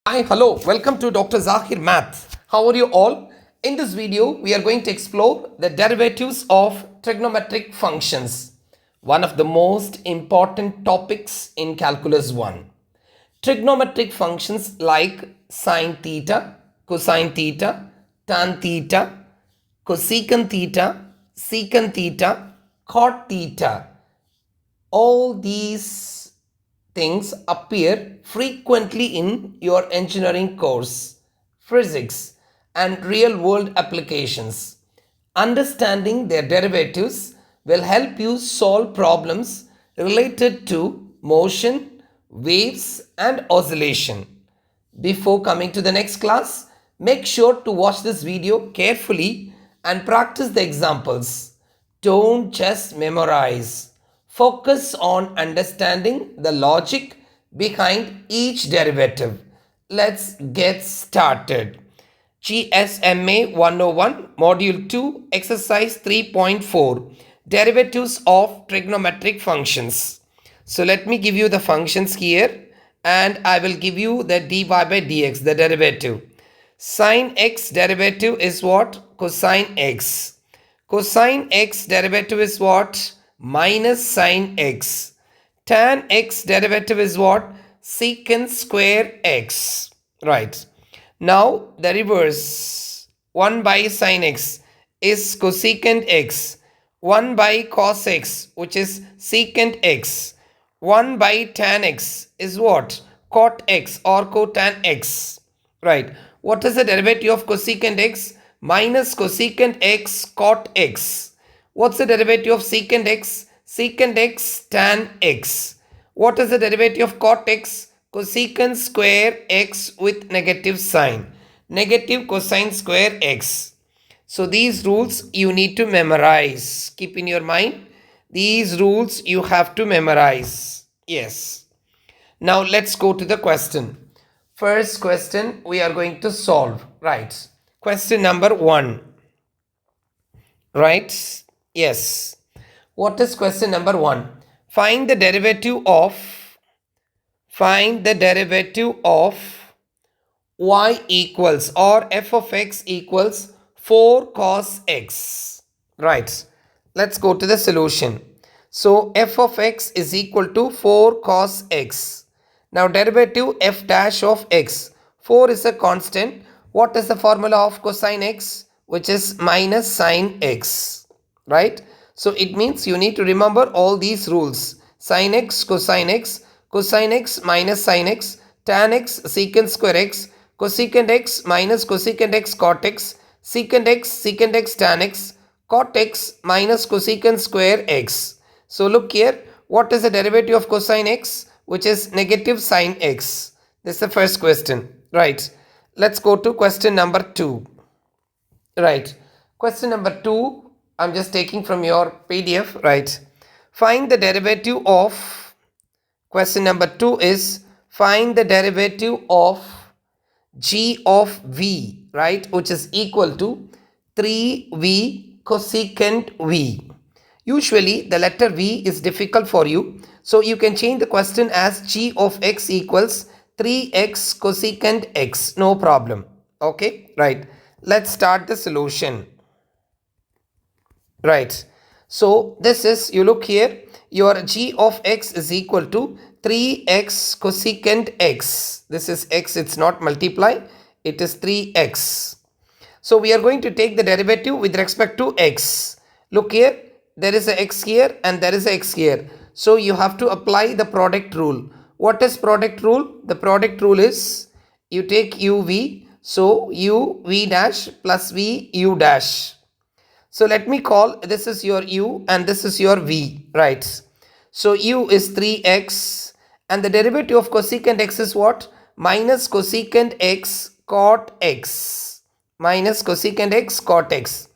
Hi, hello, welcome to Dr. Zakir Math. How are you all? In this video, we are going to explore the derivatives of trigonometric functions, one of the most important topics in Calculus 1. Trigonometric functions like sine theta, cosine theta, tan theta, cosecant theta, secant theta, cot theta, all these things appear frequently in your engineering course, physics, and real world applications. Understanding their derivatives will help you solve problems related to motion, waves, and oscillation. Before coming to the next class, make sure to watch this video carefully and practice the examples. Don't just memorize. Focus on understanding the logic behind each derivative. Let's get started. GSMA 101, Module 2, Exercise 3.4, Derivatives of Trigonometric Functions. So let me give you the functions here and I will give you the dy by dx, the derivative. Sine x derivative is what? Cosine x. Cosine x derivative is what? Minus sine x. Tan x derivative is what? Secant square x. Right. Now the reverse. 1 by sine x is cosecant x. 1 by cos x, which is secant x. 1 by tan x is what? Cot x or cotan x. Right. What is the derivative of cosecant x? Minus cosecant x cot x. What's the derivative of secant x? Secant x tan x. What is the derivative of cot x? Cosecant square x with negative sign. Negative cosine square x. So these rules you need to memorize. Keep in your mind. These rules you have to memorize. Yes. Now let's go to the question. First question we are going to solve. Right. Question number 1. Right? Yes. What is question number 1? Find the derivative of y equals or f of x equals 4 cos x. Right. Let's go to the solution. So f of x is equal to 4 cos x. Now derivative f dash of x. 4 is a constant. What is the formula of cosine x? Which is minus sine x. Right. So it means you need to remember all these rules. Sin x, cosine x minus sin x, tan x, secant square x, cosecant x minus cosecant x cot x, secant x tan x, cot x minus cosecant square x. So look here, what is the derivative of cosine x? Which is negative sine x. This is the first question. Right. Let's go to question number 2. Right. Question number 2, I'm just taking from your PDF. Right. Find the derivative of, question number 2 is find the derivative of g of v, right, which is equal to 3v cosecant v. Usually the letter v is difficult for you, so you can change the question as g of x equals 3x cosecant x, no problem. Okay, right. Let's start the solution. Right. So this is, you look here, your g of x is equal to 3x cosecant x. This is x, it's not multiply, it is 3x. So we are going to take the derivative with respect to x. Look here, there is a x here and there is a x here. So you have to apply the product rule. What is product rule? The product rule is you take uv, so u v dash plus v u dash. So let me call, this is your u and this is your v, right? So u is 3x and the derivative of cosecant x is what? Minus cosecant x cot x. Minus cosecant x cot x.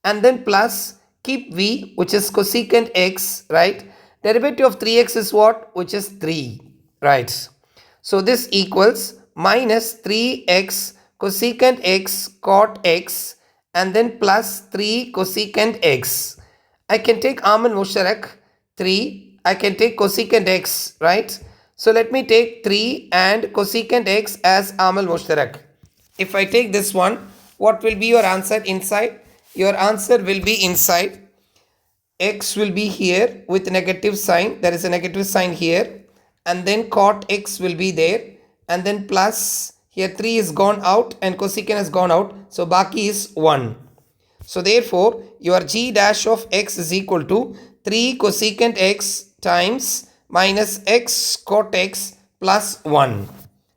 And then plus, keep v, which is cosecant x, right? Derivative of 3x is what? Which is 3, right? So this equals minus 3x cosecant x cot x and then plus 3 cosecant x. I can take Aman Musharak 3. I can take cosecant x, right? So let me take 3 and cosecant x as amal mushtarak. If I take this one, what will be your answer inside? Your answer will be inside. X will be here with negative sign. There is a negative sign here. And then cot x will be there. And then plus here 3 is gone out and cosecant has gone out. So baki is 1. So therefore your g dash of x is equal to 3 cosecant x times minus x cot x plus 1.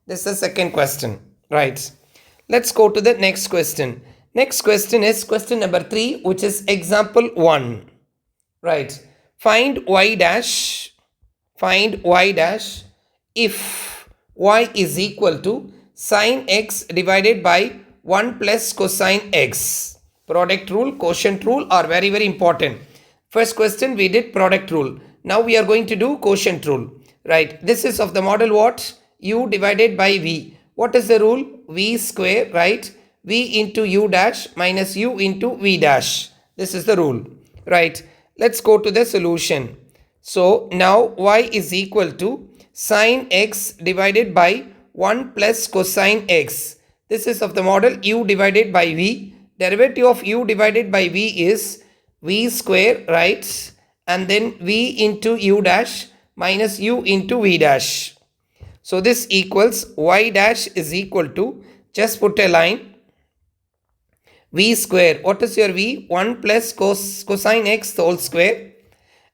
This is the second question. Right. Let's go to the next question. Next question is question number 3, which is example 1. Right. Find y dash if y is equal to sine x divided by 1 plus cosine x. Product rule, quotient rule are very, very important. First question we did product rule. Now we are going to do quotient rule. Right. This is of the model what? U divided by v. What is the rule? V square, right? V into u dash minus u into v dash. This is the rule. Right. Let's go to the solution. So now y is equal to sine x divided by 1 plus cosine x. This is of the model u divided by v. Derivative of u divided by v is v square, right? And then v into u dash minus u into v dash. So this equals y dash is equal to, just put a line, v square. What is your v? 1 plus cosine x the whole square.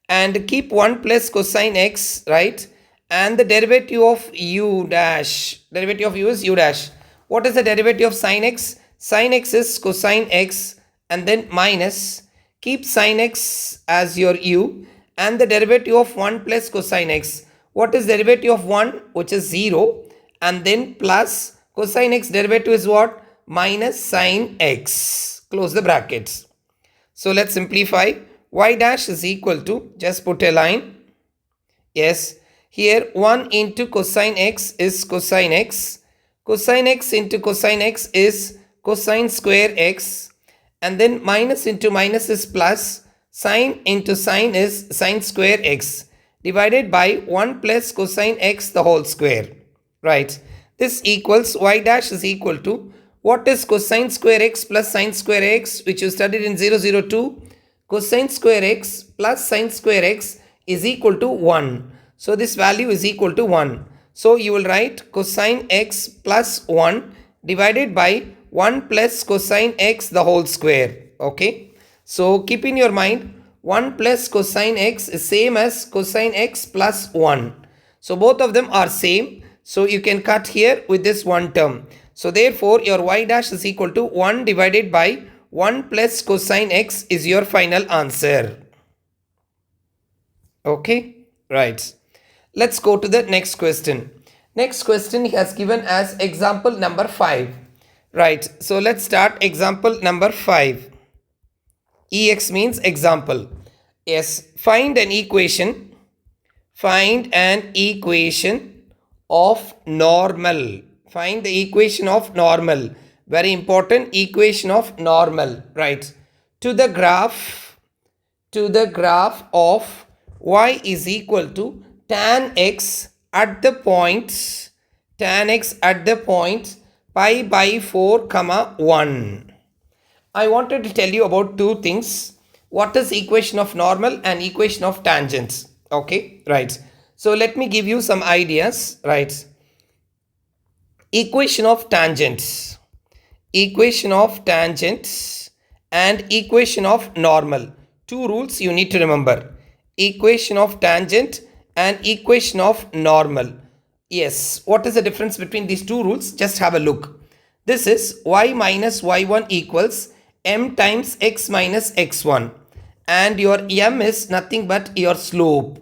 And keep 1 plus cosine x, right? And the derivative of u dash. Derivative of u is u dash. What is the derivative of sine x? Sine x is cosine x and then minus. Keep sine x as your u and the derivative of 1 plus cosine x. What is derivative of 1? Which is 0 and then plus cosine x derivative is what? Minus sine x. Close the brackets. So let's simplify. Y dash is equal to, just put a line. Yes, here 1 into cosine x is cosine x. Cosine x into cosine x is cosine square x. And then minus into minus is plus. Sine into sine is sine square x. Divided by 1 plus cosine x the whole square. Right. This equals y dash is equal to, what is cosine square x plus sine square x, which you studied in 002? Cosine square x plus sine square x is equal to 1. So this value is equal to 1. So you will write cosine x plus 1 divided by 1 plus cosine x the whole square. Okay. So keep in your mind, 1 plus cosine x is same as cosine x plus 1. So both of them are same. So you can cut here with this one term. So therefore your y dash is equal to 1 divided by 1 plus cosine x is your final answer. Okay, right. Let's go to the next question. Next question he has given as example number 5. Right, so let's start example number 5. Ex means example. Yes, find an equation. Find an equation of normal. Find the equation of normal. Very important, equation of normal. Right. To the graph of y is equal to tan x at the point pi by 4 comma 1. I wanted to tell you about two things. What is equation of normal and equation of tangents? Okay, right. So let me give you some ideas, right? Equation of tangents and equation of normal. Two rules you need to remember. Equation of tangent and equation of normal. Yes, what is the difference between these two rules? Just have a look. This is y minus y1 equals m times x minus x1. And your m is nothing but your slope.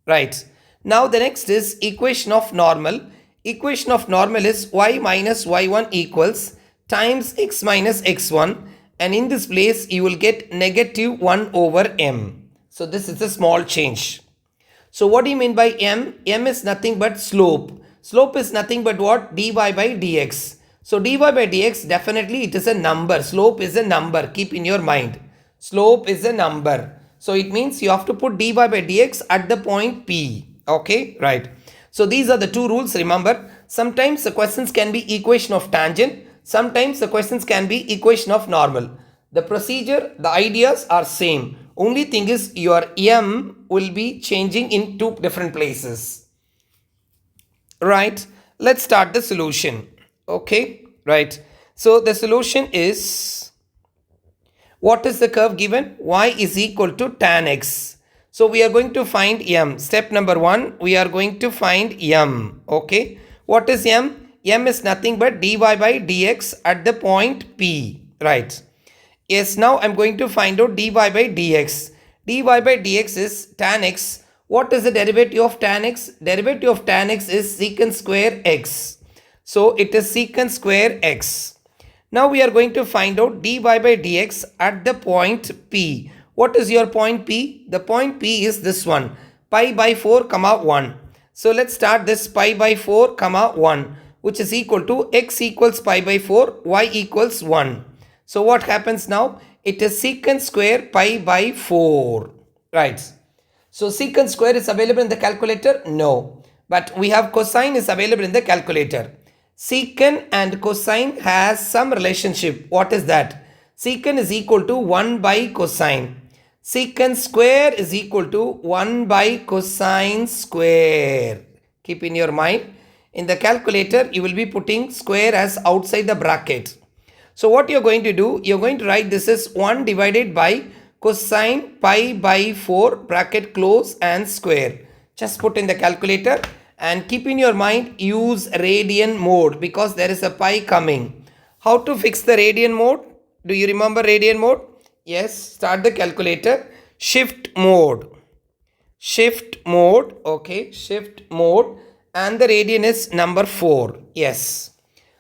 Right. Now the next is equation of normal. Equation of normal is y minus y1 equals times x minus x1. And in this place you will get negative 1 over m. So this is a small change. So what do you mean by m? M is nothing but slope. Slope is nothing but what? Dy by dx. So dy by dx, definitely it is a number. Slope is a number. Keep in your mind. Slope is a number. So it means you have to put dy by dx at the point P. Okay, right. So these are the two rules, remember. Sometimes the questions can be equation of tangent, sometimes the questions can be equation of normal. The procedure, the ideas are same. Only thing is your m will be changing in two different places. Right, let's start the solution. Okay, right. So the solution is, what is the curve given? Y is equal to tan x. So we are going to find m. Step number 1, we are going to find m. Okay, what is m? M is nothing but dy by dx at the point P. Right. Yes, now I'm going to find out dy by dx. Dy by dx is tan x. What is the derivative of tan x? Derivative of tan x is secant square x. So it is secant square x. Now we are going to find out dy by dx at the point P. What is your point P? The point P is this one, pi by 4 comma 1. So let's start this pi by 4 comma 1, which is equal to x equals pi by 4, y equals 1. So what happens now? It is secant square pi by 4. Right. So secant square is available in the calculator? No. But we have cosine is available in the calculator. Secant and cosine has some relationship. What is that? Secant is equal to 1 by cosine. Secant square is equal to 1 by cosine square. Keep in your mind. In the calculator, you will be putting square as outside the bracket. So what you're going to do, you're going to write this as 1 divided by cosine pi by 4 bracket close and square. Just put in the calculator and keep in your mind, use radian mode because there is a pi coming. How to fix the radian mode? Do you remember radian mode? Yes, start the calculator. Shift mode. Shift mode. Okay, shift mode. And the radian is number 4. Yes.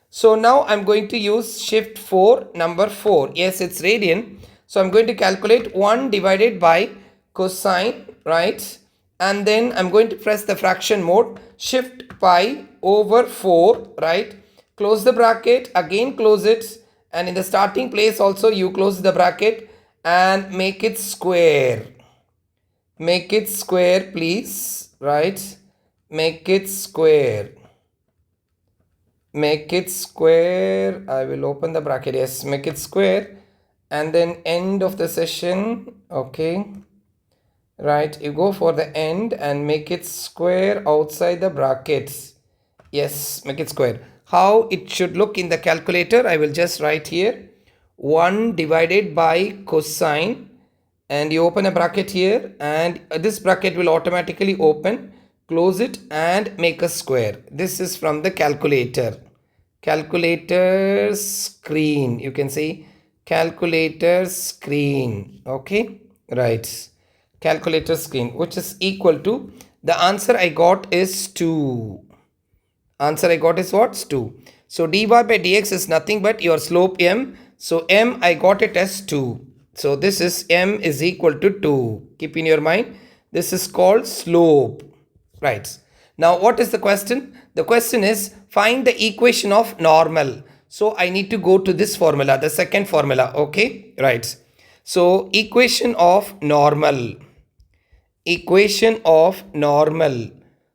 So now I'm going to use shift 4, number 4. Yes, it's radian. So I'm going to calculate 1 divided by cosine, right? And then I'm going to press the fraction mode, shift pi over 4, right? Close the bracket, again close it, and in the starting place also you close the bracket and make it square. Make it square, please, right? Make it square. Make it square. I will open the bracket. Yes, make it square. And then end of the session. Okay. Right, you go for the end and make it square outside the brackets. Yes, make it square. How it should look in the calculator, I will just write here 1 divided by cosine, and you open a bracket here and this bracket will automatically open, close it and make a square. This is from the calculator. Calculator screen, you can see calculator screen. Okay, right. Calculator screen, which is equal to, the answer I got is 2. Answer I got is what? 2. So dy by dx is nothing but your slope m. So m I got it as 2. So this is m is equal to 2. Keep in your mind, this is called slope. Right. Now what is the question? The question is find the equation of normal. So I need to go to this formula, the second formula. Okay. Right. So equation of normal. Equation of normal.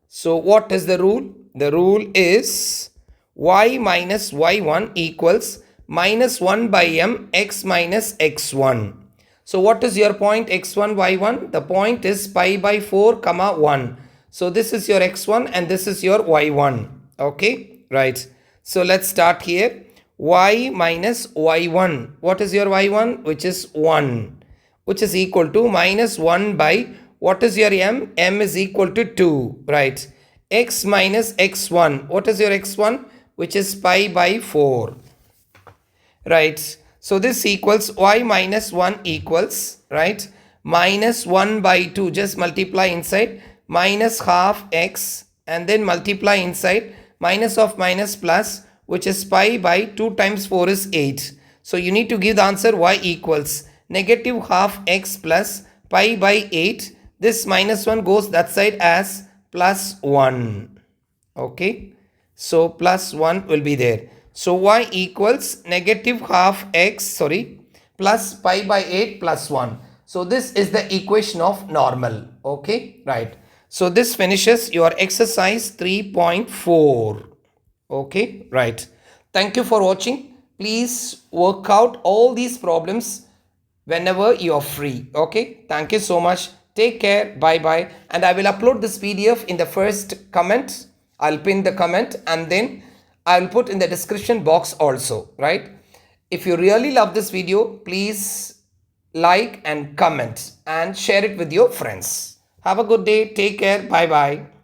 So what is the rule? The rule is y minus y1 equals minus 1 by m x minus x1. So what is your point x1 y1? The point is pi by 4 comma 1. So this is your x1 and this is your y1. Okay, right. So let's start here. Y minus y1. What is your y1? Which is 1. Which is equal to minus 1 by, what is your m? M is equal to 2, right? X minus x1. What is your x1? Which is pi by 4, right? So this equals y minus 1 equals, right? Minus 1 by 2. Just multiply inside. Minus half x and then multiply inside. Minus of minus plus, which is pi by 2 times 4 is 8. So you need to give the answer y equals negative half x plus pi by 8. This minus 1 goes that side as plus 1. Okay. So plus 1 will be there. So y equals negative half x, plus pi by 8 plus 1. So this is the equation of normal. Okay. Right. So this finishes your exercise 3.4. Okay, right. Thank you for watching. Please work out all these problems whenever you're free. Okay, thank you so much. Take care. Bye bye. And I will upload this PDF in the first comment. I'll pin the comment and then I'll put in the description box also, right? If you really love this video, please like and comment and share it with your friends. Have a good day. Take care. Bye bye.